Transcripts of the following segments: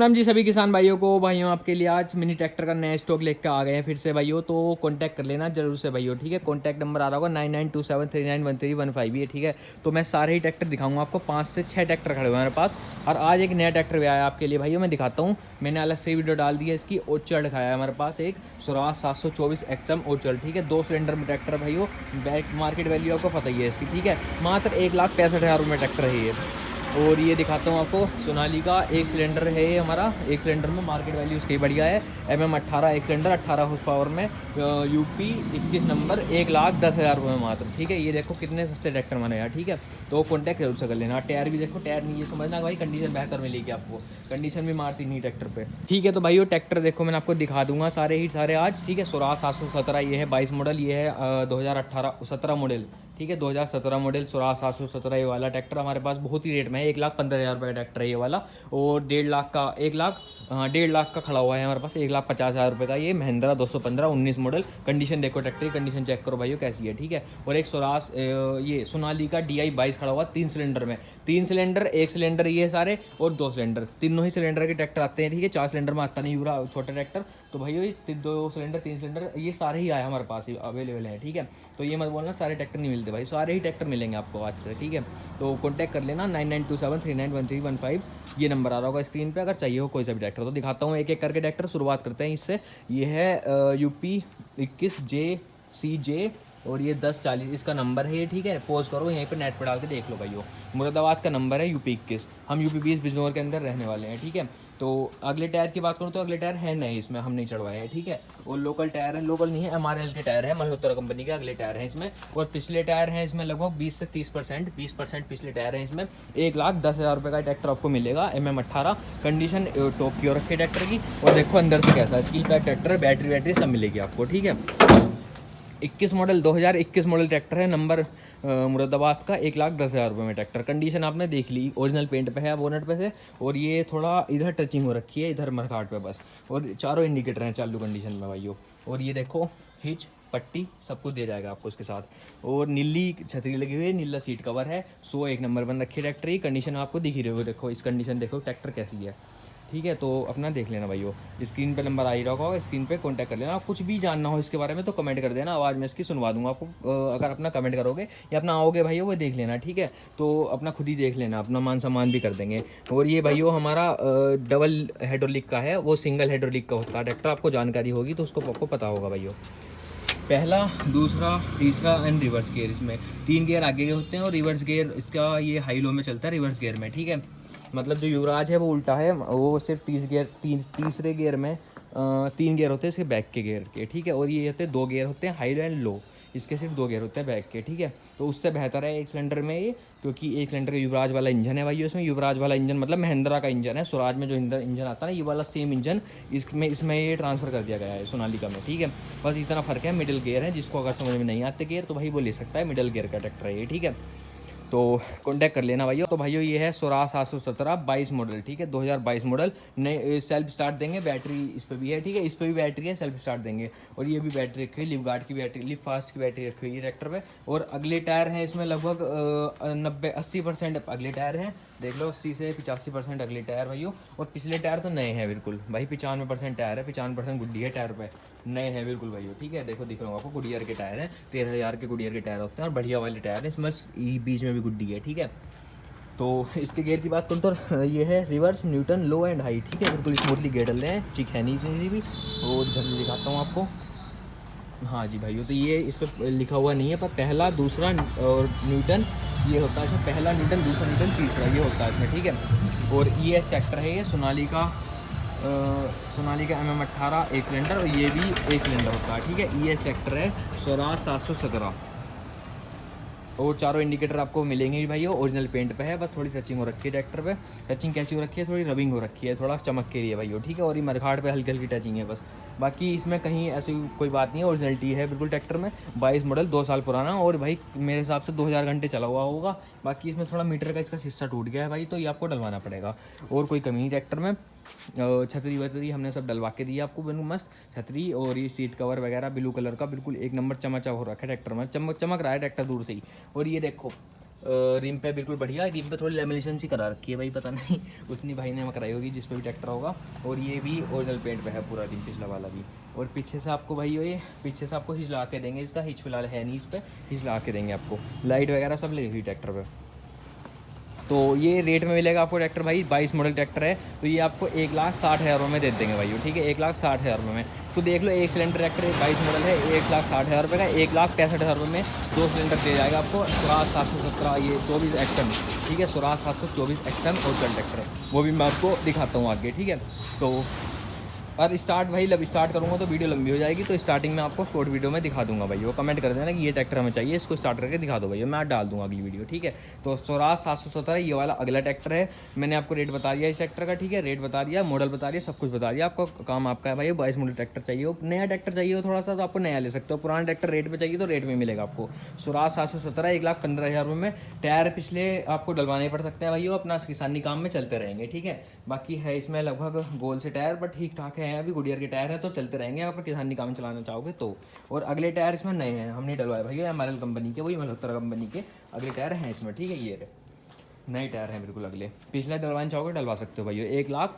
राम जी सभी किसान भाइयों को। भाइयों आपके लिए आज मिनी ट्रैक्टर का नया स्टॉक लेकर आ गए हैं फिर से भाइयों, तो कांटेक्ट कर लेना जरूर से भाइयों, ठीक है। कांटेक्ट नंबर आ रहा होगा 9927391315 ये, ठीक है। तो मैं सारे ही ट्रैक्टर दिखाऊंगा आपको, 5 से 6 ट्रैक्टर खड़े हुए हैं मेरे पास। और आज एक नया ट्रैक्टर भी आया आपके लिए भाइयों, मैं दिखाता हूँ। मैंने अलग से वीडियो डाल दी है इसकी। ओचल दिखाया है हमारे पास एक स्वराज 724 XM ओचल, ठीक है। 2 सिलेंडर में ट्रैक्टर भाइयों। बैक मार्केट वैल्यू आपको पता ही है इसकी, ठीक है। मात्र 1,65,000 में ट्रैक्टर है ये। और ये दिखाता हूँ आपको सोनालिका, एक सिलेंडर है ये हमारा। एक सिलेंडर में मार्केट वैल्यू उसकी बढ़िया है। MM18 एक सिलेंडर 18 हॉर्स पावर में, UP 21 नंबर, 1,10,000 रुपये में मात्र, ठीक है। ये देखो कितने सस्ते ट्रैक्टर मैंने यार, ठीक है। तो कॉन्टैक्ट जरूर से कर लेना। टायर भी देखो, टायर नहीं ये समझना भाई कंडीशन बेहतर मिलेगी आपको, कंडीशन भी मारती नहीं ट्रैक्टर पे, ठीक है। तो भाई वो ट्रैक्टर देखो मैं आपको दिखा दूंगा सारे ही सारे आज, ठीक है। स्वराज 717 ये है 22 मॉडल, ये है 2018-17 मॉडल, ठीक है। 2017 मॉडल स्वराज 717 ये वाला ट्रैक्टर हमारे पास बहुत ही रेट में है। 1,15,000 रुपये का ट्रैक्टर है ये वाला। और 1,50,000 का 1,50,000 का खड़ा हुआ है हमारे पास, 1,50,000 रुपये का ये महिंद्रा 215 19 मॉडल। कंडीशन देखो ट्रैक्टर की, कंडीशन चेक करो भाइयों कैसी है, ठीक है। और एक स्वराज ये सोनालिका DI 22 खड़ा हुआ 3 सिलेंडर में, 3 सिलेंडर 1 सिलेंडर ये सारे, और 2 सिलेंडर, तीनों ही सिलेंडर के ट्रैक्टर आते हैं, ठीक है। 4 सिलेंडर में आता नहीं पूरा छोटा ट्रैक्टर। तो भाइयों ये 2 सिलेंडर 3 सिलेंडर ये सारे ही आए हमारे पास, ही अवेलेबल हैं, ठीक है। तो ये मत बोलना सारे ट्रैक्टर नहीं मिलते भाई, सारे ही ट्रैक्टर मिलेंगे आपको आज से, ठीक है। तो कॉन्टैक्ट कर लेना 9927391315, ये नंबर आ रहा होगा स्क्रीन पे अगर चाहिए हो कोई सा भी ट्रैक्टर। तो दिखाता हूँ एक एक करके ट्रैक्टर, शुरुआत करते हैं इससे। ये है UP 21JCJ और ये 1040 इसका नंबर है ये, ठीक है। पोज करो यहीं पे नेट पर डाल के देख लो भाइयों। मुरादाबाद का नंबर है, UP 21, हम UP 20 बिजनौर के अंदर रहने वाले हैं, ठीक है। तो अगले टायर की बात करूँ तो अगले टायर है नहीं इसमें, हम नहीं चढ़वाए हैं, ठीक है। और लोकल टायर है, लोकल नहीं है, MRL के टायर है, मल्होत्रा कंपनी के अगले टायर हैं इसमें। और पिछले टायर हैं इसमें लगभग 20 से 30% पिछले टायर हैं इसमें। 1,10,000 रुपये का ट्रैक्टर आपको मिलेगा, MM18। कंडीशन टॉप की रखी ट्रैक्टर की। और देखो अंदर से कैसा है, स्कील पैक ट्रैक्टर, बैटरी सब मिलेगी आपको, ठीक है। 21 मॉडल 2021 मॉडल ट्रैक्टर है, नंबर मुरादाबाद का, 1,10,000 रुपये में ट्रैक्टर। कंडीशन आपने देख ली, ओरिजिनल पेंट पे है बोनट पे से। और ये थोड़ा इधर टचिंग हो रखी है, इधर मरघाट पे बस। और चारों इंडिकेटर हैं चालू कंडीशन में भाइयों। और ये देखो हिच पट्टी सब कुछ दे जाएगा आपको इसके साथ। और नीली छतरी लगी हुई है, नीला सीट कवर है। 101 नंबर बन रखी है ट्रैक्टर की। कंडीशन आपको दिख ही रही होगी, देखो इस कंडीशन देखो ट्रैक्टर कैसी है, ठीक है। तो अपना देख लेना भाइयों, स्क्रीन पे नंबर आ ही रहा होगा, स्क्रीन पे कांटेक्ट कर लेना। कुछ भी जानना हो इसके बारे में तो कमेंट कर देना, आवाज़ में इसकी सुनवा दूंगा आपको। अगर अपना कमेंट करोगे या अपना आओगे भाइयों वो देख लेना, ठीक है। तो अपना खुद ही देख लेना, अपना मान सम्मान भी कर देंगे। और ये भाइयों हमारा डबल हाइड्रोलिक का है, वो सिंगल हाइड्रोलिक का होता है ट्रैक्टर, आपको जानकारी होगी तो उसको आपको पता होगा भाइयों। पहला, दूसरा, तीसरा एंड रिवर्स गियर, इसमें 3 गियर आगे के होते हैं और रिवर्स गियर इसका ये हाई लो में चलता है रिवर्स गियर में, ठीक है। मतलब जो युवराज है वो उल्टा है, वो सिर्फ तीसरे गियर में 3 गियर होते हैं इसके बैक के गियर के, ठीक है। और ये होते हैं 2 गियर होते हैं हाई एंड लो, इसके सिर्फ 2 गियर होते हैं बैक के, ठीक है। तो उससे बेहतर है एक सिलेंडर में ये, क्योंकि एक सिलेंडर का युवराज वाला इंजन है भाई। इसमें युवराज वाला इंजन मतलब महिंद्रा का इंजन है। स्वराज में जो इंजन आता है ना, ये वाला सेम इंजन इसमें ये ट्रांसफ़र कर दिया गया है सोनालिका में, ठीक है। बस इतना फ़र्क है, मिडिल गियर है। जिसको अगर समझ में नहीं आते गियर तो भाई वो ले सकता है, मिडिल गियर का ट्रैक्टर है ये, ठीक है। तो कॉन्टैक्ट कर लेना भाइयों। तो भाइयों ये है स्वराज 717 22 मॉडल, ठीक है। 2022 मॉडल, नए सेल्फ स्टार्ट देंगे, बैटरी इस पर भी है, ठीक है। इस पर भी बैटरी है, सेल्फ स्टार्ट देंगे। और ये भी बैटरी रखी हुई, लिव गार्ड की बैटरी, लिव फास्ट की बैटरी रखी हुई है ट्रैक्टर में। और अगले टायर हैं इसमें लगभग 90-80% अगले टायर हैं, देख लो 80 से 85% अगले टायर भाइयों। और पिछले टायर तो नए हैं बिल्कुल भाई, 95% टायर है, 95% गुड्डी है टायर पे, नए हैं बिल्कुल भाइयों, ठीक है। देखो दिख रहा होगा आपको, गुडियर के टायर हैं, 13,000 के गुडियर के टायर होते हैं और बढ़िया वाले टायर हैं इसमें, बीच में भी गुड्डी है, ठीक है। तो इसके गियर की बात करूँ तो ये है reverse, Newton, low and high, ठीक है। बिल्कुल स्मूथली गियर डल रहे हैं, चिक है नहीं इतनी सी भी। और इधर से दिखाता हूँ आपको, हाँ जी भाइयों। तो ये इस पर लिखा हुआ नहीं है, पर पहला, दूसरा और न्यूटन ये होता है इसमें, पहला न्यूटन, दूसरा न्यूटन, तीसरा ये होता है इसमें, ठीक है। और ES ट्रैक्टर है ये सोनालिका MM18 एक सिलेंडर, और ये भी एक सिलेंडर होता है, ठीक है। ES ट्रैक्टर है स्वराज 717। और चारों इंडिकेटर आपको मिलेंगे ही भाई, ओरिजिनल पेंट पे है, बस थोड़ी टचिंग हो रखी है ट्रैक्टर पे। टचिंग कैसी हो रखी है, थोड़ी रबिंग हो रखी है, थोड़ा चमक के लिए भाई, ठीक है। और ये मरघाट पे हल्की हल्की टचिंग है बस, बाकी इसमें कहीं ऐसी कोई बात नहीं है, ओरिजिनलिटी है बिल्कुल ट्रैक्टर में। 22 मॉडल 2 साल पुराना, और भाई मेरे हिसाब से 2000 घंटे चला हुआ होगा। बाकी इसमें थोड़ा मीटर का इसका हिस्सा टूट गया है भाई, तो ये आपको डलवाना पड़ेगा। और कोई कमी नहीं ट्रैक्टर में। छतरी वतरी हमने सब डलवा के दी आपको, बिल्कुल मस्त छतरी। और ये सीट कवर वगैरह ब्लू कलर का बिल्कुल एक नंबर चमचा हो रखा है ट्रैक्टर में, चमक रहा है ट्रैक्टर दूर से ही। और ये देखो रिम पे बिल्कुल बढ़िया, रिम पे थोड़ी लेमिनेशन सी करा रखी है भाई, पता नहीं उसने भाई ने कराई होगी जिस पे भी ट्रैक्टर होगा। और ये भी ओरिजिनल पेंट पे है पूरा रिम, पिछला वाला भी। और पीछे से आपको भाई ये पीछे से आपको हिच लगा के देंगे, इसका हिच फिलहाल है नहीं, इस पर हिच लगा के देंगे आपको। लाइट वगैरह सब लगी हुई ट्रैक्टर पर। तो ये रेट में मिलेगा आपको ट्रैक्टर भाई, 22 मॉडल ट्रैक्टर है, तो ये आपको 1,60,000 में दे देंगे भाई, ठीक है, 1,60,000 में। तो देख लो, एक सिलेंडर ट्रैक्टर 22 मॉडल है, 1,60,000 रुपये का, 1,65,000 में 2 सिलेंडर दे जाएगा आपको। स्वराज 717 ये 24 XM, ठीक है, स्वराज 724 XM ओरिजिनल ट्रैक्टर है, वो भी मैं आपको दिखाता हूँ आगे, ठीक है। तो और स्टार्ट भाई जब स्टार्ट करूँगा तो वीडियो लंबी हो जाएगी, तो स्टार्टिंग में आपको शॉर्ट वीडियो में दिखा दूंगा भाई, वो कमेंट कर देना कि ये ट्रैक्टर हमें चाहिए, इसको स्टार्ट करके दिखा दो भाई, मैं डाल दूंगा अगली वीडियो, ठीक है। तो स्वराज 717 ये वाला अगला ट्रैक्टर है, मैंने आपको रेट बता दिया इस ट्रैक्टर का, ठीक है, रेट बता दिया, मॉडल बता दिया, सब कुछ बता दिया, आपका काम आपका है भाई। 22 मॉडल ट्रैक्टर चाहिए हो, नया ट्रैक्टर चाहिए हो थोड़ा सा, तो आपको नया ले सकते हो, पुराना ट्रैक्टर रेट पर चाहिए तो रेट में मिलेगा आपको। स्वराज 717 1,15,000 में। टायर पिछले आपको डलवाने पड़ सकते हैं भाई, वो अपना किसानी काम में चलते रहेंगे, ठीक है। बाकी है इसमें लगभग गोल से टायर, बट ठीक ठाक है, अभी गुडियर के टायर है तो चलते रहेंगे अगर किसानी काम चलाना चाहोगे तो। और अगले टायर इसमें नए हैं, हमने डलवाए भाई, MRL कंपनी के, वही मल्होत्रा कंपनी के अगले टायर हैं इसमें, ठीक है, ये नए टायर हैं बिल्कुल अगले। पिछला डलवाना चाहोगे डलवा सकते हो भाई, 1 लाख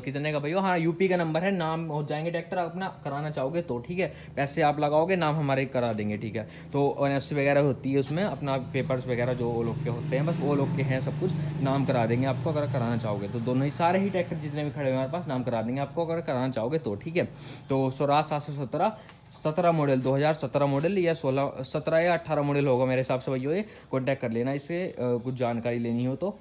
कितने का भाई। हाँ, यूपी का नंबर है, नाम हो जाएंगे ट्रैक्टर अपना कराना चाहोगे तो, ठीक है, पैसे आप लगाओगे, नाम हमारे करा देंगे, ठीक है। तो ऑनेस्टी वगैरह होती है उसमें, अपना पेपर्स वगैरह जो वो लोग के होते हैं, बस वो लोग के हैं, सब कुछ नाम करा देंगे आपको अगर कराना चाहोगे तो। दोनों ही सारे ही ट्रैक्टर जितने भी खड़े हुए हमारे पास नाम करा देंगे आपको अगर कराना चाहोगे तो, ठीक है। तो स्वराज 717 17 मॉडल, 2017 मॉडल या 17 या 18 मॉडल होगा मेरे हिसाब से भाई, ये कॉन्टैक्ट कर लेना इससे कुछ जानकारी लेनी हो तो।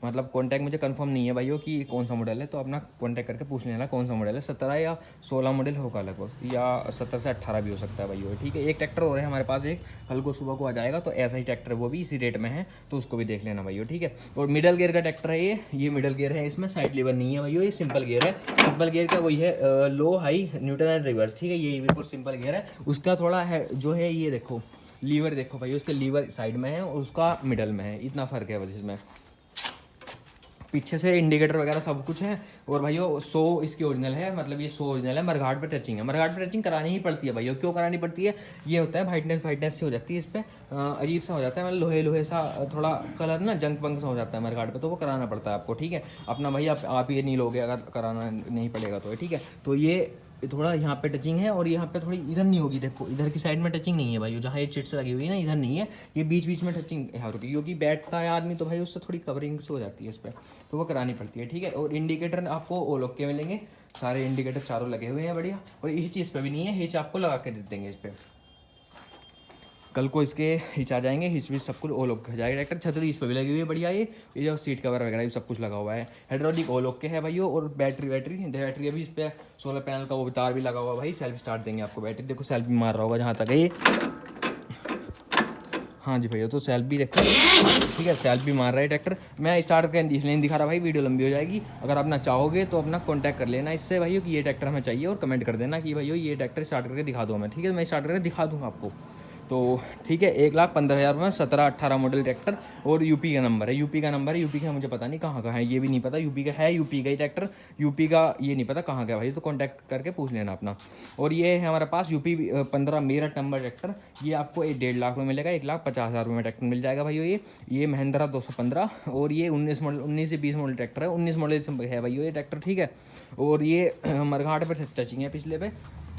मतलब कॉन्टैक्ट मुझे कंफर्म नहीं है भाइयों कि कौन सा मॉडल है, तो अपना कॉन्टैक्ट करके पूछ लेना कौन सा मॉडल है। 17 या 16 मॉडल होगा लगभग, या 17 से 18 भी हो सकता है भाइयों, ठीक है। एक ट्रैक्टर और है हमारे पास, एक कल को सुबह को आ जाएगा, तो ऐसा ही ट्रैक्टर वो भी इसी रेट में है, तो उसको भी देख लेना भाइयों, ठीक है। और मिडल गियर का ट्रैक्टर है ये मिडल गियर है, इसमें साइड लीवर नहीं है भाइयों, ये सिंपल गियर है। सिंपल गियर का वही है, लो हाई न्यूट्रल एंड रिवर्स, ठीक है, ये बिल्कुल सिंपल गियर है। उसका थोड़ा है जो है, ये देखो लीवर देखो भाई, उसके लीवर साइड में है और उसका मिडल में है, इतना फ़र्क है बस इसमें। पीछे से इंडिकेटर वगैरह सब कुछ है। और भाइयों 100 इसकी ओरिजिनल है, मतलब ये 100 ओरिजिनल है, मरघाट पे टचिंग है, मरघाट पे टचिंग करानी ही पड़ती है भाइयों। क्यों करानी पड़ती है, ये होता है वाइटनेस सी हो जाती है इस पर, अजीब सा हो जाता है, मतलब लोहे सा थोड़ा कलर ना जंग पंग सा हो जाता है मरघाट पे, तो वो कराना पड़ता है आपको, ठीक है। अपना भाई आप ये नहीं लोगे अगर कराना नहीं पड़ेगा तो, ठीक है। तो ये थोड़ा यहाँ पे टचिंग है और यहाँ पे थोड़ी इधर नहीं होगी, देखो इधर की साइड में टचिंग नहीं है भाई, जहाँ ये चिट्स लगी हुई है ना, इधर नहीं है, ये बीच बीच में टचिंग है होगी, क्योंकि बैठता है आदमी तो भाई उससे थोड़ी कवरिंग से हो जाती है इस पर, तो वो करानी पड़ती है, ठीक है। और इंडिकेटर आपको ओ लोग के मिलेंगे, सारे इंडिकेटर चारों लगे हुए हैं बढ़िया। और ये चीज़ पर भी नहीं है, हिच आपको लगा के दे देंगे इस पर, कल को इसके हिच आ जाएंगे, हिच भी सब कुछ ओ लोग के जाएगा ट्रैक्टर। छतरी इस पर भी लगी हुई है बढ़िया, ये जो सीट कवर वगैरह भी सब कुछ लगा हुआ है। हाइड्रोलिक ओ लोग के है भाई। और बैटरी अभी इस पर सोलर पैनल का वो तार भी लगा हुआ है भाई, सेल्फ स्टार्ट देंगे आपको बैटरी, देखो सेल्फ भी मार रहा होगा जहाँ तक है ये, हाँ जी भैया, तो सेल्फ भी देखो, ठीक है, सेल्फ भी मार रहा है ट्रैक्टर। मैं स्टार्ट कर इसलिए नहीं दिखा रहा भाई, वीडियो लंबी हो जाएगी। अगर अपना चाहोगे तो अपना कॉन्टैक्ट कर लेना इससे भाइयों कि ये ट्रैक्टर हमें चाहिए, और कमेंट कर देना कि भैया ये ट्रैक्टर स्टार्ट करके दिखा दो हमें, ठीक है, मैं स्टार्ट करके दिखा दूँगा आपको। तो ठीक है, 1,15,000 में 17-18 मॉडल ट्रैक्टर, और यूपी का नंबर है, यूपी का मुझे पता नहीं कहाँ का है, ये भी नहीं पता, यूपी का है, यूपी का ही ट्रैक्टर, यूपी का ये नहीं पता कहाँ का भाई, तो कांटेक्ट करके पूछ लेना अपना। और ये है हमारे पास यूपी 15 मेरठ नंबर ट्रैक्टर, ये आपको 1.5 लाख में मिलेगा, 1,50,000 में ट्रैक्टर मिल जाएगा भाई। ये महिंद्रा 215, और ये 19 से 20 मॉडल ट्रैक्टर है, 19 मॉडल है भाई ये ट्रैक्टर, ठीक है। और ये मरघाट पर टचिंग है, पिछले पे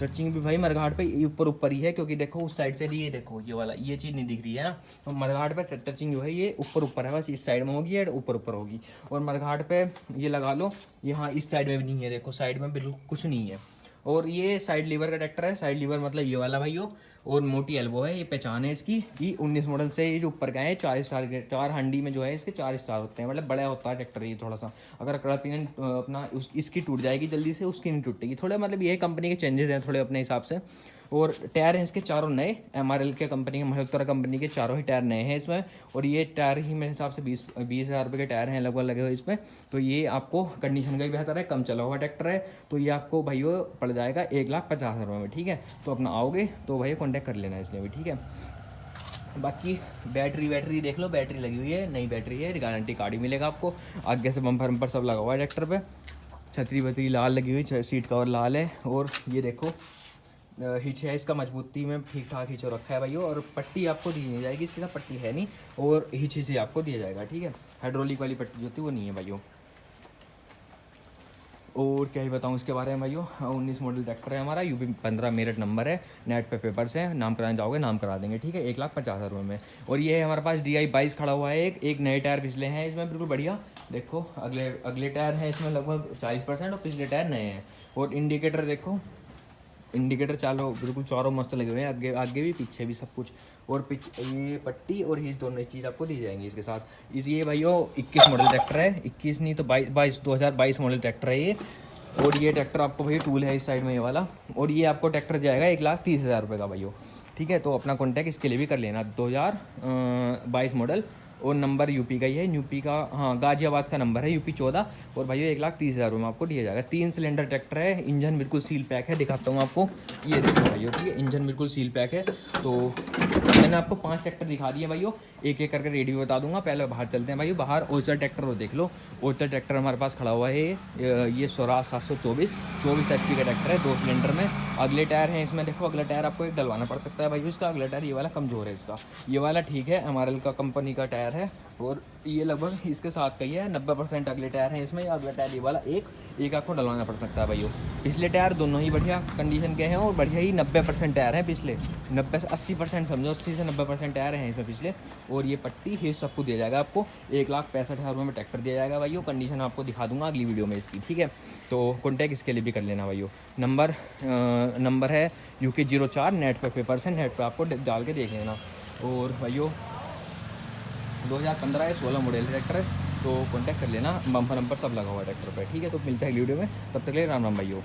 टचिंग भी भाई मरघाट पे ऊपर ही है, क्योंकि देखो उस साइड से ये देखो ये वाला ये चीज़ नहीं दिख रही है ना, तो मरघाट पे टचिंग जो है ये ऊपर है, बस इस साइड में होगी या ऊपर होगी। और मरघाट पे ये लगा लो, यहाँ इस साइड में भी नहीं है, देखो साइड में बिल्कुल कुछ नहीं है। और ये साइड लीवर का ट्रैक्टर है, साइड लीवर मतलब ये वाला भाई हो, और मोटी एल्बो है, ये पहचान है इसकी कि 19 मॉडल से ये जो ऊपर का है 4 स्टार के, 4 हंडी में जो है इसके 4 स्टार होते हैं, मतलब बड़ा होता है ट्रैक्टर ये थोड़ा सा। अगर कड़ा पिन अपना इसकी टूट जाएगी जल्दी से, उसकी नहीं टूटेगी, थोड़े मतलब ये कंपनी के चेंजेस हैं थोड़े अपने हिसाब से। और टायर हैं इसके चारों नए, MRL के कंपनी के, मल्होत्रा कंपनी के चारों ही टायर नए हैं इसमें। और ये टायर ही मेरे हिसाब से 20,000 रुपये के टायर हैं लगभग लगे हुए इसमें। तो ये आपको कंडीशन का भी बेहतर है, कम चला हुआ ट्रैक्टर है, तो ये आपको भाइयों पड़ जाएगा 1,50,000 रुपये में, ठीक है। तो अपना आओगे तो भाई कॉन्टैक्ट कर लेना इसलिए भी, ठीक है। बाकी बैटरी देख लो, बैटरी लगी हुई है, नई बैटरी है, गारंटी कार्ड ही मिलेगा आपको। आगे से बम्पर सब लगा हुआ है ट्रैक्टर पे, छतरी वतरी लाल लगी हुई, सीट कवर लाल है। और ये देखो हिच है इसका मजबूती में ठीक ठाक हिच हो रखा है भाइयों, और पट्टी आपको दी नहीं जाएगी, सीधा पट्टी है नहीं, और हिच ही आपको दिया जाएगा, ठीक है। हाइड्रोलिक वाली पट्टी जो होती है वो नहीं है भाइयों। और क्या ही बताऊँ इसके बारे में भाइयों। 19 मॉडल ट्रैक्टर है हमारा, यूपी 15 मेरठ नंबर है, नेट पे पेपर्स हैं, नाम कराने जाओगे नाम करा देंगे, ठीक है, 1,50,000 रुपये में। और ये है हमारे पास DI 22 खड़ा हुआ है, एक नए टायर पिछले हैं इसमें बिल्कुल बढ़िया, देखो अगले टायर हैं इसमें लगभग 40% और पिछले टायर नए हैं। और इंडिकेटर देखो, इंडिकेटर चालो बिल्कुल चारों मस्त लगे हुए हैं, आगे आगे भी पीछे भी सब कुछ। और ये पट्टी और हीच दोनों चीज़ आपको दी जाएंगी इसके साथ। ये भाइयों 21 मॉडल ट्रैक्टर है, 21 नहीं तो 2022 मॉडल ट्रैक्टर है ये। और ये ट्रैक्टर आपको भाई टूल है इस साइड में ये वाला, और ये आपको ट्रैक्टर जाएगा 1,30,000 रुपये का भाइयों, ठीक है। तो अपना कॉन्टैक्ट इसके लिए भी कर लेना, 2022 मॉडल, और नंबर यूपी का ही है, यूपी का, हाँ गाजियाबाद का नंबर है, यूपी 14। और भाइयों 1,30,000 रुपये में आपको दिया जाएगा। 3 सिलेंडर ट्रैक्टर है, इंजन बिल्कुल सील पैक है, दिखाता हूँ आपको, ये देखो भाइयों, ठीक है, इंजन बिल्कुल सील पैक है। तो मैंने आपको 5 ट्रैक्टर दिखा दिए भाइयों, एक एक करके रेडी बता दूंगा। पहले बाहर चलते हैं भाइयों, बाहर ओचर ट्रैक्टर वो देख लो, ओचर ट्रैक्टर हमारे पास खड़ा हुआ है, ये स्वराज 724 24 HP का ट्रैक्टर है, 2 सिलेंडर में। अगले टायर है इसमें, देखो अगला टायर आपको एक डलवाना पड़ सकता है भाई इसका, अगला टायर ये वाला कमज़ोर है इसका, ये वाला ठीक है, MRL का कंपनी का टायर है, और ये लगभग इसके साथ का ही है। 90% अगले टायर हैं इसमें, अगला टायर ये वाला एक आपको डलवाना पड़ सकता है भाइयों। पिछले टायर दोनों ही बढ़िया कंडीशन के हैं, और बढ़िया ही 90% टायर हैं पिछले, 90 से 80% समझो, 80 से 90% टायर हैं इसमें पिछले। और ये पट्टी ही सबको दिया जाएगा आपको, 1,65,000 रुपये में ट्रैक्टर दिया जाएगा भाइयों। कंडीशन आपको दिखा दूंगा अगली वीडियो में इसकी, ठीक है। तो कॉन्टैक्ट इसके लिए भी कर लेना भाइयों। नंबर है UK 04, नेट पे पेपर्स है, नेट पे आपको डाल के देख लेना। और भाइयों 2015 या 16 मॉडल ट्रैक्टर है, तो कॉन्टैक्ट कर लेना, बम्पर नंबर सब लगा हुआ है ट्रैक्टर पे, ठीक है। तो मिलता है अगली वीडियो में, तब तक के लिए राम राम भाइयों।